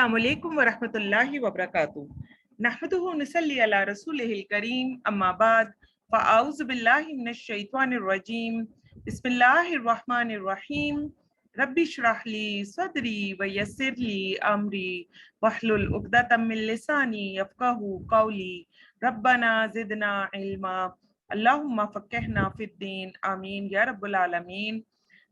अस्सलामुअलैकुम वरहमतुल्लाहि वबरकातुहू। नहमदुहु व नसल्ली अला रसूलिहिल करीम, अम्मा बाद, फ़अऊज़ु बिल्लाहि मिनश शैतानिर रजीम, बिस्मिल्लाहिर रहमानिर रहीम। रब्बि इश्रह ली सदरी व यस्सिर ली अमरी वहलुल उक़दतम मिन लिसानी यफ़क़हू क़ौली। रब्बना ज़िदना इल्मा, अल्लाहुम्मा फ़क़्हिना फ़िद्दीन, आमीन या रब्बुल आलमीन।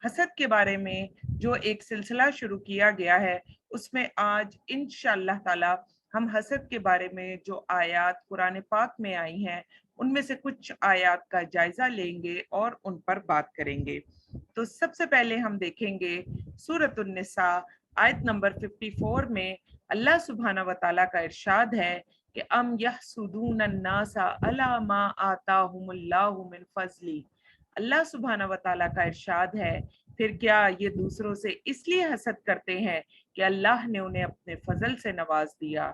हसद के बारे में जो एक सिलसिला शुरू किया गया है, उसमें आज इंशाअल्लाह ताला हम हसद के बारे में जो आयात कुरान पाक में आई हैं, उनमें से कुछ आयात का जायजा लेंगे और उन पर बात करेंगे। तो सबसे पहले हम देखेंगे सूरतुन निसा आयत नंबर 54 में अल्लाह सुब्हाना व तआला का इरशाद है कि अम यहसुदून अन्नासा अला मा आताहुमुल्लाहु मिन फज़ली। अल्लाह सुब्हाना व तआला का इरशाद है, फिर क्या ये दूसरों से इसलिए हसद करते हैं कि अल्लाह ने उन्हें अपने फजल से नवाज दिया।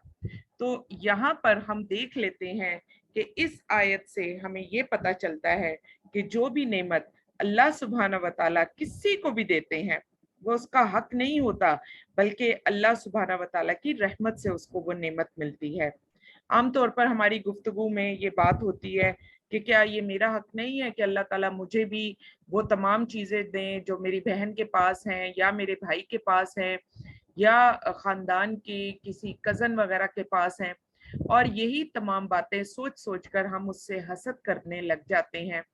तो यहाँ पर हम देख लेते हैं कि इस आयत से हमें ये पता चलता है कि जो भी नेमत अल्लाह सुब्हाना व तआला किसी को भी देते हैं, वो उसका हक नहीं होता, बल्कि अल्लाह सुब्हाना व तआला की रहमत से उसको वो नेमत मिलती है। आमतौर पर हमारी गुफ्तगू में ये बात होती है कि क्या ये मेरा हक नहीं है कि अल्लाह ताला मुझे भी वो तमाम चीज़ें दें जो मेरी बहन के पास हैं या मेरे भाई के पास हैं या ख़ानदान की किसी कज़न वगैरह के पास हैं। और यही तमाम बातें सोच सोच कर हम उससे हसद करने लग जाते हैं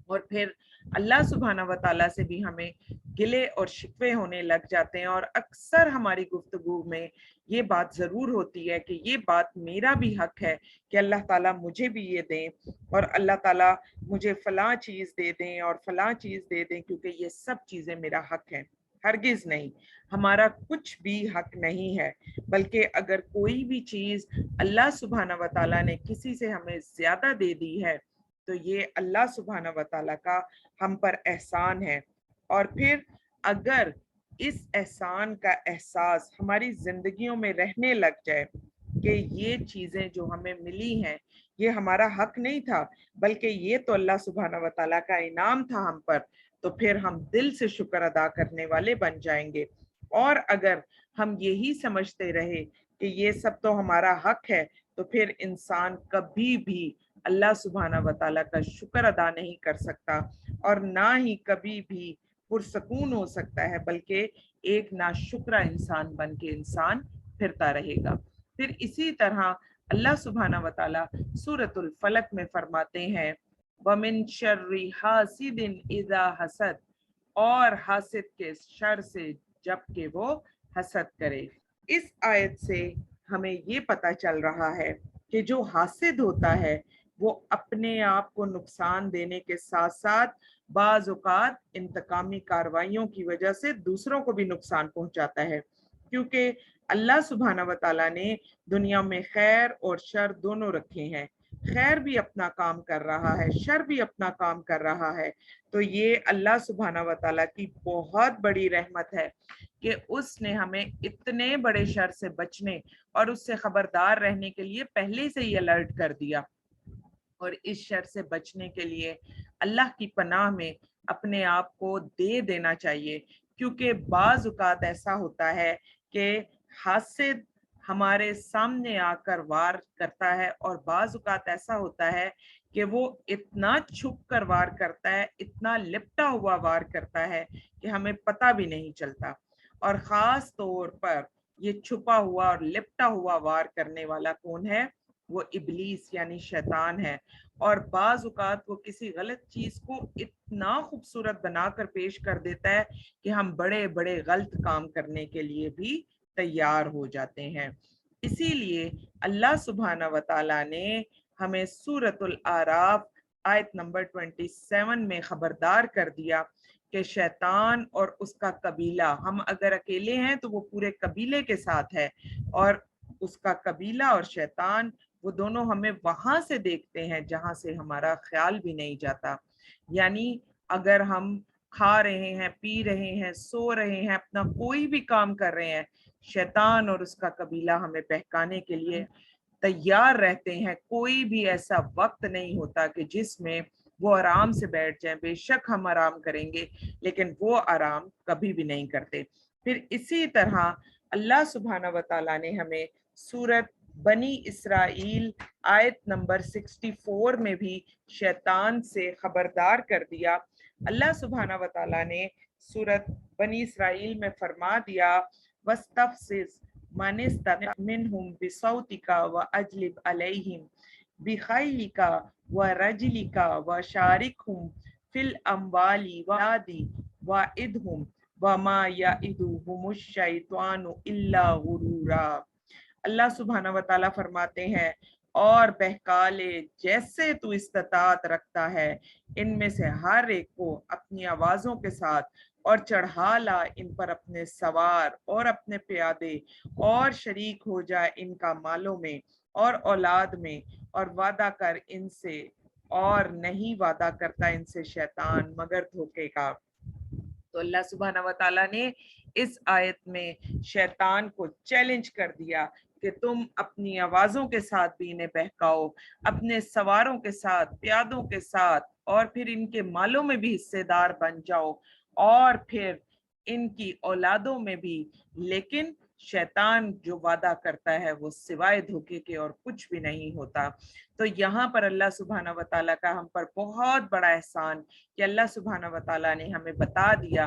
और फिर अल्लाह सुब्हाना व तआला से भी हमें गिले और शिकवे होने लग जाते हैं। और अक्सर हमारी गुफ्तगू में ये बात ज़रूर होती है कि ये बात मेरा भी हक है कि अल्लाह ताला मुझे भी ये दें और अल्लाह ताला मुझे फ़लाँ चीज़ दे दें और फ़लाँ चीज़ दे दें, क्योंकि ये सब चीज़ें मेरा हक है। हरगिज़ नहीं, हमारा कुछ भी हक नहीं है, बल्कि अगर कोई भी चीज़ अल्लाह सुब्हाना व तआला ने किसी से हमें ज़्यादा दे दी है, तो ये अल्लाह सुब्हाना व तआला का हम पर एहसान है। और फिर अगर इस एहसान का एहसास हमारी जिंदगियों में रहने लग जाए कि ये चीज़ें जो हमें मिली हैं ये हमारा हक नहीं था, बल्कि ये तो अल्लाह सुब्हाना व तआला का इनाम था हम पर, तो फिर हम दिल से शुक्र अदा करने वाले बन जाएंगे। और अगर हम यही समझते रहे कि ये सब तो हमारा हक है, तो फिर इंसान कभी भी अल्लाह सुब्हाना व तआला का शुक्र अदा नहीं कर सकता और ना ही कभी भी पुरसकून हो सकता है, बल्कि एक नाशुक्रा इंसान बन के इंसान फिरता रहेगा। फिर इसी तरह अल्लाह सुब्हाना व तआला सूरतुल फलक में फरमाते हैं, वमिन शर्रि हासिदिन इज़ा हसद, और हासिद के शर से जब के वो हसद करे। इस आयत से हमें ये पता चल रहा है कि जो हासिद होता है वो अपने आप को नुकसान देने के साथ साथ बाज़ औक़ात इंतकामी कार्रवाइयों की वजह से दूसरों को भी नुकसान पहुंचाता है, क्योंकि अल्लाह सुब्हाना व तआला ने दुनिया में खैर और शर दोनों रखे हैं। खैर भी अपना काम कर रहा है, शर भी अपना काम कर रहा है। तो ये अल्लाह सुब्हाना व तआला की बहुत बड़ी रहमत है कि उसने हमें इतने बड़े शर से बचने और उससे खबरदार रहने के लिए पहले से ही अलर्ट कर दिया। और इस शर से बचने के लिए अल्लाह की पनाह में अपने आप को दे देना चाहिए, क्योंकि बाज़ औक़ात ऐसा होता है कि हासिद हमारे सामने आकर वार करता है और बाज़ औक़ात ऐसा होता है कि वो इतना छुप कर वार करता है, इतना लिपटा हुआ वार करता है कि हमें पता भी नहीं चलता। और ख़ास तौर पर ये छुपा हुआ और लिपटा हुआ वार करने वाला कौन है? वो इब्लीस यानी शैतान है। और बाज़ औक़ात वो किसी गलत चीज़ को इतना खूबसूरत बनाकर पेश कर देता है कि हम बड़े बड़े गलत काम करने के लिए भी तैयार हो जाते हैं। इसीलिए अल्लाह सुब्हाना व तआला ने हमें सूरतुल आराफ आयत नंबर 27 में खबरदार कर दिया कि शैतान और उसका कबीला, हम अगर अकेले हैं तो वो पूरे कबीले के साथ है, और उसका कबीला और शैतान वो दोनों हमें वहां से देखते हैं जहां से हमारा ख्याल भी नहीं जाता। यानी अगर हम खा रहे हैं, पी रहे हैं, सो रहे हैं, अपना कोई भी काम कर रहे हैं, शैतान और उसका कबीला हमें बहकाने के लिए तैयार रहते हैं। कोई भी ऐसा वक्त नहीं होता कि जिसमें वो आराम से बैठ जाएं। बेशक हम आराम करेंगे, लेकिन वो आराम कभी भी नहीं करते। फिर इसी तरह अल्लाह सुब्हाना व तआला ने हमें सूरत बनी इसराइल आयत नंबर 64 में भी शैतान से खबरदार कर दिया। अल्लाह सुब्हाना व तआला ने सूरत बनी इसराइल में फरमा दिया, वस्तफ़ज़िज़ मन इस्तता मिनहुम बिसौतिका व अजलिब अलैहिम बिखैलिका व रजलिका व शारिकहुम फिल अम्वाली व औलादी व इदहुम व मा यइदुहुमुश शैतानु इल्ला गुरूरा। अल्लाह सुब्हाना व तआला फरमाते हैं, और बहका ले जैसे तू इस्तात रखता है इनमें से हर एक को अपनी आवाजों के साथ, और चढ़ा ला इन पर अपने सवार और अपने प्यादे, और शरीक हो जाए इनका मालों में और औलाद में, और वादा कर इनसे, और नहीं वादा करता इनसे शैतान मगर धोखे का। तो अल्लाह सुब्हाना व तआला ने इस आयत में शैतान को चैलेंज कर दिया कि तुम अपनी आवाजों के साथ भी इन्हें बहकाओ, अपने सवारों के साथ, प्यादों के साथ, और फिर इनके मालों में भी हिस्सेदार बन जाओ, और फिर इनकी औलादों में भी। लेकिन शैतान जो वादा करता है वो सिवाय धोखे के और कुछ भी नहीं होता। तो यहाँ पर अल्लाह सुब्हाना व तआला का हम पर बहुत बड़ा एहसान कि अल्लाह सुब्हाना व तआला ने हमें बता दिया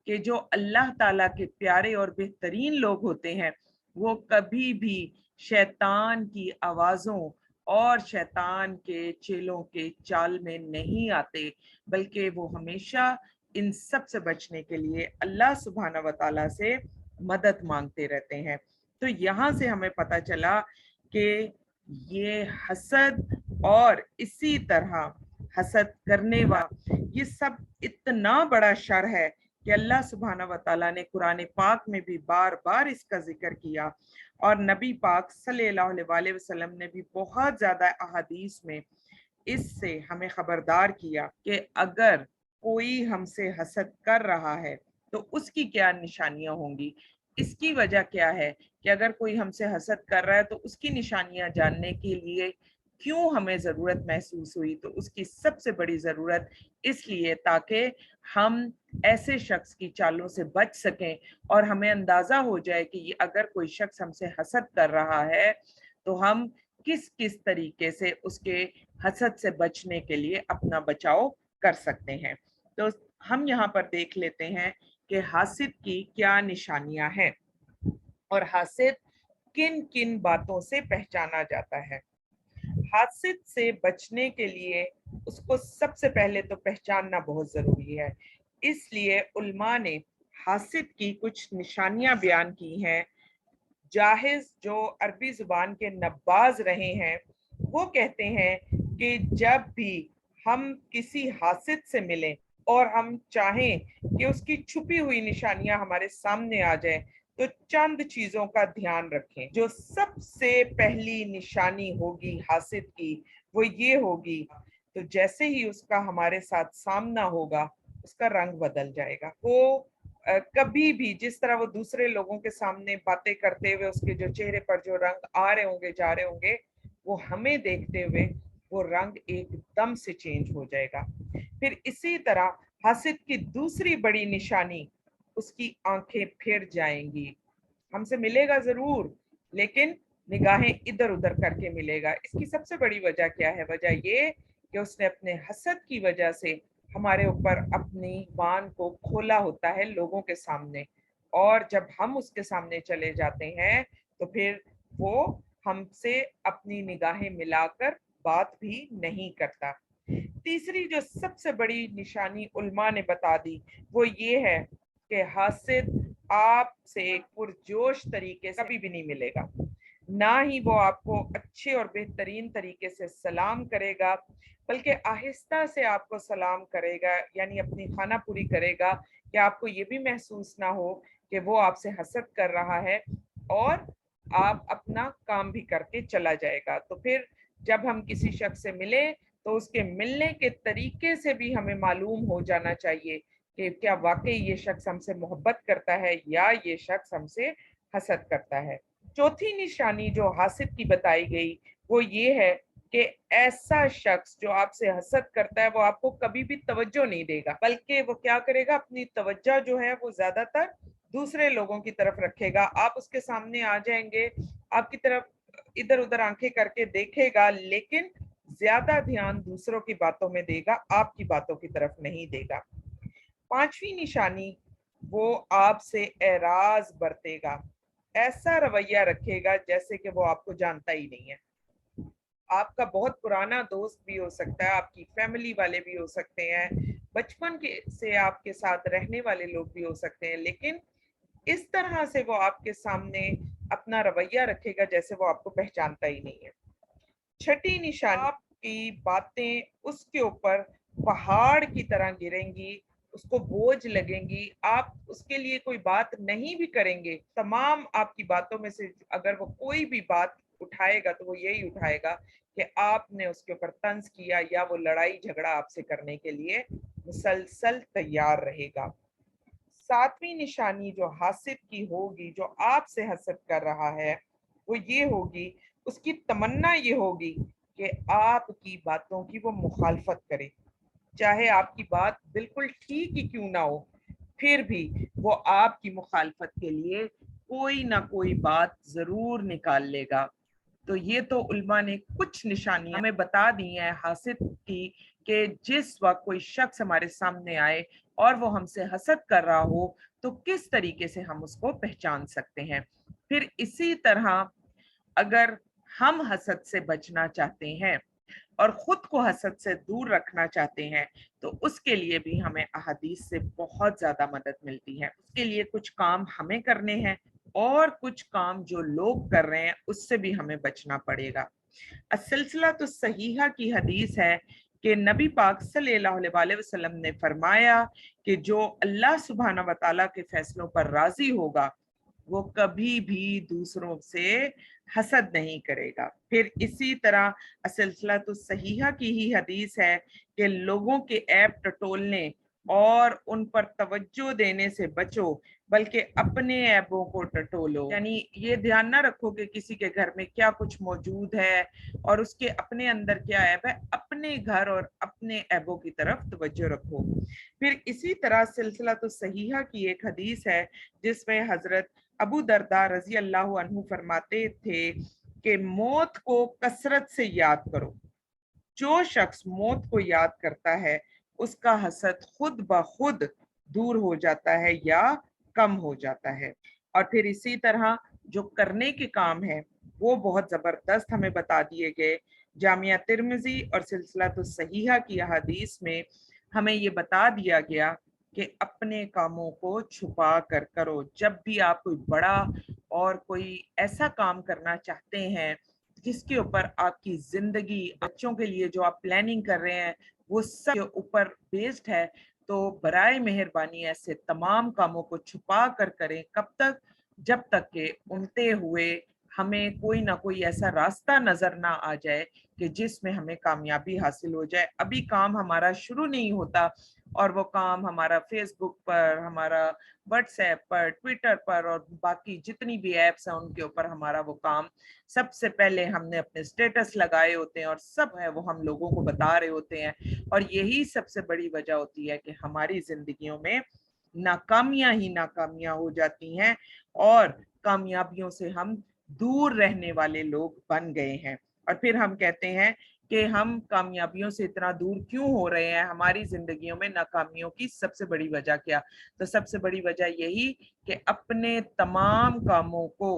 कि जो अल्लाह ताला के प्यारे और बेहतरीन लोग होते हैं वो कभी भी शैतान की आवाज़ों और शैतान के चेलों के चाल में नहीं आते, बल्कि वो हमेशा इन सब से बचने के लिए अल्लाह सुब्हाना व तआला से मदद मांगते रहते हैं। तो यहाँ से हमें पता चला कि ये हसद और इसी तरह हसद करने वाला ये सब इतना बड़ा शर है कि अल्लाह सुब्हाना व तआला ने कुरान पाक में भी बार बार इसका जिक्र किया, और नबी पाक सल्लल्लाहु अलैहि वसल्लम ने भी बहुत ज्यादा अहादीस में इससे हमें खबरदार किया कि अगर कोई हमसे हसद कर रहा है तो उसकी क्या निशानियां होंगी। इसकी वजह क्या है कि अगर कोई हमसे हसद कर रहा है तो उसकी निशानियां जानने के लिए क्यों हमें ज़रूरत महसूस हुई, तो उसकी सबसे बड़ी ज़रूरत इसलिए ताकि हम ऐसे शख्स की चालों से बच सकें, और हमें अंदाज़ा हो जाए कि ये अगर कोई शख्स हमसे हसद कर रहा है तो हम किस किस तरीके से उसके हसद से बचने के लिए अपना बचाव कर सकते हैं। तो हम यहाँ पर देख लेते हैं कि हासिद की क्या निशानियां हैं और हासिद किन किन बातों से पहचाना जाता है। हासिद से बचने के लिए उसको सबसे पहले तो पहचानना बहुत जरूरी है, इसलिए उल्मा ने हासिद की कुछ निशानियां बयान की हैं। जाहिज जो अरबी जुबान के नब्बाज रहे हैं वो कहते हैं कि जब भी हम किसी हासिद से मिलें और हम चाहें कि उसकी छुपी हुई निशानियां हमारे सामने आ जाएं, तो चंद चीजों का ध्यान रखें। जो सबसे पहली निशानी होगी हासिद की वो ये होगी, तो जैसे ही उसका हमारे साथ सामना होगा उसका रंग बदल जाएगा। वो कभी भी जिस तरह वो दूसरे लोगों के सामने बातें करते हुए उसके जो चेहरे पर जो रंग आ रहे होंगे जा रहे होंगे, वो हमें देखते हुए वो रंग एकदम से चेंज हो जाएगा। फिर इसी तरह हासिद की दूसरी बड़ी निशानी, उसकी आंखें फिर जाएंगी। हमसे मिलेगा जरूर लेकिन निगाहें इधर उधर करके मिलेगा। इसकी सबसे बड़ी वजह क्या है? वजह ये कि उसने अपने हसद की वजह से हमारे ऊपर अपनी बान को खोला होता है लोगों के सामने, और जब हम उसके सामने चले जाते हैं तो फिर वो हमसे अपनी निगाहें मिलाकर बात भी नहीं करता। तीसरी जो सबसे बड़ी निशानी उल्मा ने बता दी वो ये है कि हासिद आपसे पुरजोश तरीके से कभी भी नहीं मिलेगा, ना ही वो आपको अच्छे और बेहतरीन तरीके से सलाम करेगा, बल्कि आहिस्ता से आपको सलाम करेगा, यानी अपनी खाना पूरी करेगा कि आपको ये भी महसूस ना हो कि वो आपसे हसद कर रहा है, और आप अपना काम भी करके चला जाएगा। तो फिर जब हम किसी शख्स से मिले तो उसके मिलने के तरीके से भी हमें मालूम हो जाना चाहिए कि क्या वाकई ये शख्स हमसे मोहब्बत करता है या ये शख्स हमसे हसद करता है। चौथी निशानी जो हासिद की बताई गई वो ये है कि ऐसा शख्स जो आपसे हसद करता है वो आपको कभी भी तवज्जो नहीं देगा, बल्कि वो क्या करेगा, अपनी तवज्जो जो है वो ज्यादातर दूसरे लोगों की तरफ रखेगा। आप उसके सामने आ जाएंगे, आपकी तरफ इधर उधर आंखें करके देखेगा, लेकिन ज्यादा ध्यान दूसरों की बातों में देगा, आपकी बातों की तरफ नहीं देगा। पांचवी निशानी, वो आपसे एराज बरतेगा, ऐसा रवैया रखेगा जैसे कि वो आपको जानता ही नहीं है। आपका बहुत पुराना दोस्त भी हो सकता है, आपकी फैमिली वाले भी हो सकते हैं, बचपन के से आपके साथ रहने वाले लोग भी हो सकते हैं, लेकिन इस तरह से वो आपके सामने अपना रवैया रखेगा जैसे वो आपको पहचानता ही नहीं है। छठी निशानी, आपकी बातें उसके ऊपर पहाड़ की तरह गिरेंगी, उसको बोझ लगेंगी, आप उसके लिए कोई बात नहीं भी करेंगे, तमाम आपकी बातों में से अगर वो कोई भी बात उठाएगा तो वो यही उठाएगा कि आपने उसके ऊपर तंज किया, या वो लड़ाई झगड़ा आपसे करने के लिए मुसलसल तैयार रहेगा। सातवीं निशानी जो हासिद की होगी, जो आपसे हसद कर रहा है, वो ये होगी, उसकी तमन्ना ये होगी कि आपकी बातों की वो मुखालफत करे, चाहे आपकी बात बिल्कुल ठीक ही क्यों ना हो, फिर भी वो आपकी मुखालफत के लिए कोई ना कोई बात जरूर निकाल लेगा। तो ये तो उल्मा ने कुछ निशानियां हमें बता दी हैं हासिद की, कि जिस वक्त कोई शख्स हमारे सामने आए और वो हमसे हसद कर रहा हो तो किस तरीके से हम उसको पहचान सकते हैं। फिर इसी तरह अगर हम हसद से बचना चाहते हैं और खुद को हसद से दूर रखना चाहते हैं तो उसके लिए भी हमें अहादीस से बहुत ज्यादा मदद मिलती है। उसके लिए कुछ काम हमें करने हैं और कुछ काम जो लोग कर रहे हैं उससे भी हमें बचना पड़ेगा। सिलसिला तो सहीहा की हदीस है कि नबी पाक सल्लल्लाहु अलैहि वसल्लम ने फरमाया कि जो अल्लाह सुब्हाना व तआला के फैसलों पर राजी होगा वो कभी भी दूसरों से हसद नहीं करेगा। फिर इसी तरह सिलसिला तो सहीहा की ही हदीस है कि लोगों के ऐब टटोलने और उन पर तवज्जो देने से बचो, बल्कि अपने ऐबों को टटोलो। यानी ये ध्यान ना रखो कि किसी के घर में क्या कुछ मौजूद है और उसके अपने अंदर क्या ऐब है, अपने घर और अपने ऐबों की तरफ तवज्जो रखो। फिर इसी तरह सिलसिला तो सहीहा की एक हदीस है जिसमें हजरत अबू दरदा रजी अल्लाह अन्हु फरमाते थे कि मौत को कसरत से याद करो, जो शख्स मौत को याद करता है उसका हसद खुद ब खुद दूर हो जाता है या कम हो जाता है। और फिर इसी तरह जो करने के काम है वो बहुत जबरदस्त हमें बता दिए गए। जामिया तिर्मिजी और सिलसिला तो सहीहा की हदीस में हमें ये बता दिया गया कि अपने कामों को छुपा कर करो। जब भी आप कोई बड़ा और कोई ऐसा काम करना चाहते हैं जिसके ऊपर आपकी जिंदगी, बच्चों के लिए जो आप प्लानिंग कर रहे हैं वो सब के ऊपर बेस्ड है, तो बराए मेहरबानी ऐसे तमाम कामों को छुपा कर करें। कब तक? जब तक के उनते हुए हमें कोई ना कोई ऐसा रास्ता नजर ना आ जाए कि जिसमें हमें कामयाबी हासिल हो जाए। अभी काम हमारा शुरू नहीं होता और वो काम हमारा फेसबुक पर, हमारा व्हाट्सएप पर, ट्विटर पर और बाकी जितनी भी एप्स हैं उनके ऊपर हमारा वो काम सबसे पहले हमने अपने स्टेटस लगाए होते हैं और सब है वो हम लोगों को बता रहे होते हैं। और यही सबसे बड़ी वजह होती है कि हमारी जिंदगियों में नाकामियां ही नाकामियां हो जाती हैं और कामयाबियों से हम दूर रहने वाले लोग बन गए हैं। और फिर हम कहते हैं कि हम कामयाबियों से इतना दूर क्यों हो रहे हैं, हमारी जिंदगियों में नाकामियों की सबसे बड़ी वजह क्या? तो सबसे बड़ी वजह यही कि अपने तमाम कामों को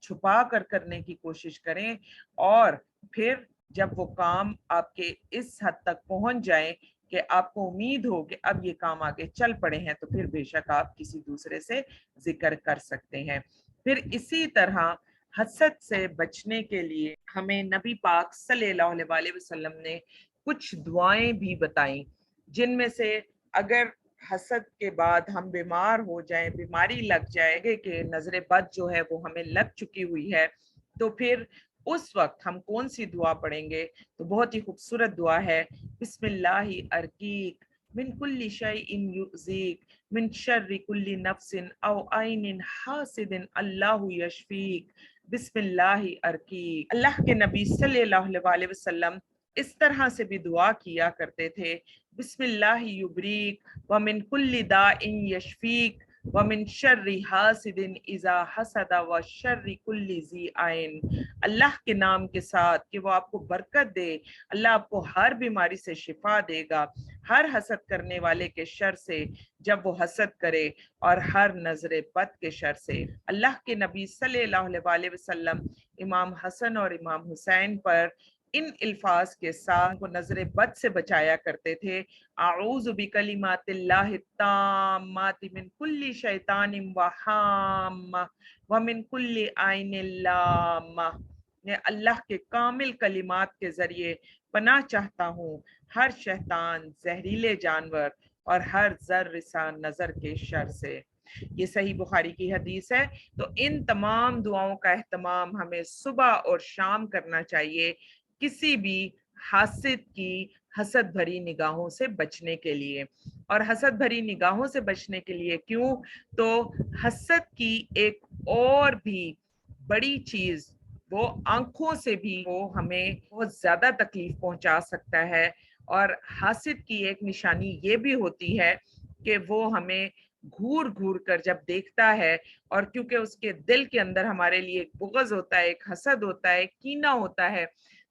छुपा कर करने की कोशिश करें, और फिर जब वो काम आपके इस हद तक पहुंच जाए कि आपको उम्मीद हो कि अब ये काम आगे चल पड़े हैं, तो फिर बेशक आप किसी दूसरे से जिक्र कर सकते हैं। फिर इसी तरह हसद से बचने के लिए हमें नबी पाक सल्लल्लाहु अलैहि वसल्लम ने कुछ दुआएं भी बताई, जिनमें से अगर हसद के बाद हम बीमार हो जाएं, बीमारी लग जाएगी कि नजर बद जो है वो हमें लग चुकी हुई है, तो फिर उस वक्त हम कौन सी दुआ पढ़ेंगे? तो बहुत ही खूबसूरत दुआ है, बिस्मिल्लाहि अर्कीक मिन कुल्ली शैइन युज़ीक मिन शर्रि कुल्ली नफ्सिन औ आइनिन हासिदिन अल्लाहु यशफीक बिस्मिल्लाहि अर्कीक। अल्लाह के नबी सल्लल्लाहु अलैहि वसल्लम इस तरह से भी दुआ किया करते थे, बिस्मिल्लाहि युबरीक व मिन कुल्ली दाइन यशफीक ومن شر حاسد اذا حسد وشر کل ذی عین، اللہ کے نام کے ساتھ کہ وہ آپ کو برکت دے، اللہ آپ کو ہر بیماری سے شفا دے گا، ہر حسد کرنے والے کے شر سے جب وہ حسد کرے، اور ہر نظر بد کے شر سے۔ اللہ کے نبی صلی اللہ علیہ وسلم امام حسن اور امام حسین پر ان الفاظ کے ساتھ کو نظر بد سے بچایا کرتے تھے، اعوذ بکلمات اللہ التامات من کل شیطان وہامہ ومن کل عین لامہ، میں اللہ کے کامل کلمات کے ذریعے پناہ چاہتا ہوں ہر شیطان، زہریلے جانور اور ہر ضر رساں نظر کے شر سے۔ یہ صحیح بخاری کی حدیث ہے۔ تو ان تمام دعاؤں کا اہتمام ہمیں صبح اور شام کرنا چاہیے، کسی بھی حاسد کی حسد بھری نگاہوں سے بچنے کے لیے۔ اور حسد بھری نگاہوں سے بچنے کے لیے کیوں؟ تو حسد کی ایک اور بھی بڑی چیز، وہ آنکھوں سے بھی وہ ہمیں بہت زیادہ تکلیف پہنچا سکتا ہے، اور حاسد کی ایک نشانی یہ بھی ہوتی ہے کہ وہ ہمیں گھور گھور کر جب دیکھتا ہے، اور کیونکہ اس کے دل کے اندر ہمارے لیے ایک بغض ہوتا ہے، ایک حسد ہوتا ہے، ایک کینہ ہوتا ہے،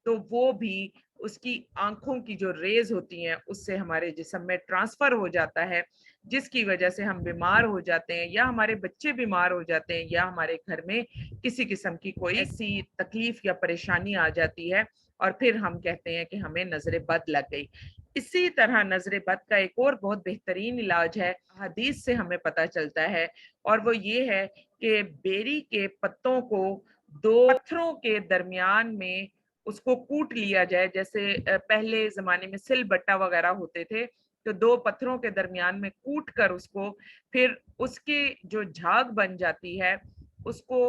تو وہ بھی اس کی آنکھوں کی جو ریز ہوتی ہیں اس سے ہمارے جسم میں ٹرانسفر ہو جاتا ہے، جس کی وجہ سے ہم بیمار ہو جاتے ہیں، یا ہمارے بچے بیمار ہو جاتے ہیں، یا ہمارے گھر میں کسی قسم کی کوئی ایسی تکلیف یا پریشانی آ جاتی ہے، اور پھر ہم کہتے ہیں کہ ہمیں نظر بد لگ گئی۔ اسی طرح نظر بد کا ایک اور بہت بہترین علاج ہے، حدیث سے ہمیں پتہ چلتا ہے، اور وہ یہ ہے کہ بیری کے پتوں کو دو پتھروں کے درمیان میں اس کو کوٹ لیا جائے، جیسے پہلے زمانے میں سل بٹا وغیرہ ہوتے تھے، تو دو پتھروں کے درمیان میں کوٹ کر اس کو، پھر اس کی جو جھاگ بن جاتی ہے اس کو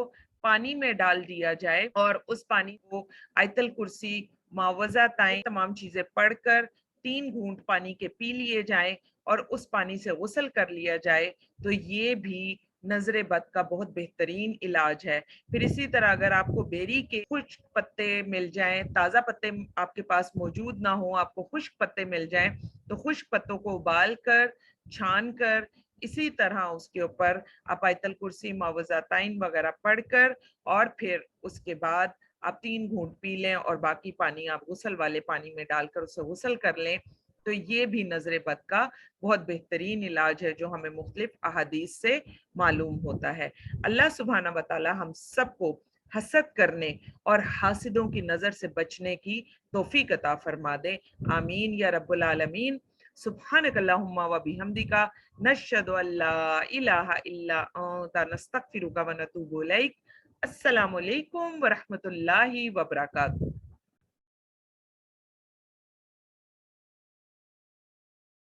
پانی میں ڈال دیا جائے، اور اس پانی کو آیت الکرسی، معوذتین، تمام چیزیں پڑھ کر 3 گھونٹ پانی کے پی لیے جائیں، اور اس پانی سے غسل کر لیا جائے، تو یہ بھی نظر بد کا بہت بہترین علاج ہے۔ پھر اسی طرح اگر آپ کو بیری کے خشک پتے مل جائیں، تازہ پتے آپ کے پاس موجود نہ ہوں، آپ کو خشک پتے مل جائیں، تو خشک پتوں کو ابال کر، چھان کر، اسی طرح اس کے اوپر آپ آیت الکرسی، معوذتین وغیرہ پڑھ کر، اور پھر اس کے بعد آپ 3 گھونٹ پی لیں، اور باقی پانی آپ غسل والے پانی میں ڈال کر اسے غسل کر لیں، تو یہ بھی نظر بد کا بہت بہترین علاج ہے، جو ہمیں مختلف احادیث سے معلوم ہوتا ہے۔ اللہ سبحانہ وتعالی ہم سب کو حسد کرنے اور حاسدوں کی نظر سے بچنے کی توفیق عطا فرما دے، آمین یا رب العالمین۔ سبحانک اللہم و بحمدک، نشہد ان لا الہ الا انت، نستغفرک و نتوب الیک۔ السلام علیکم ورحمۃ اللہ وبرکاتہ۔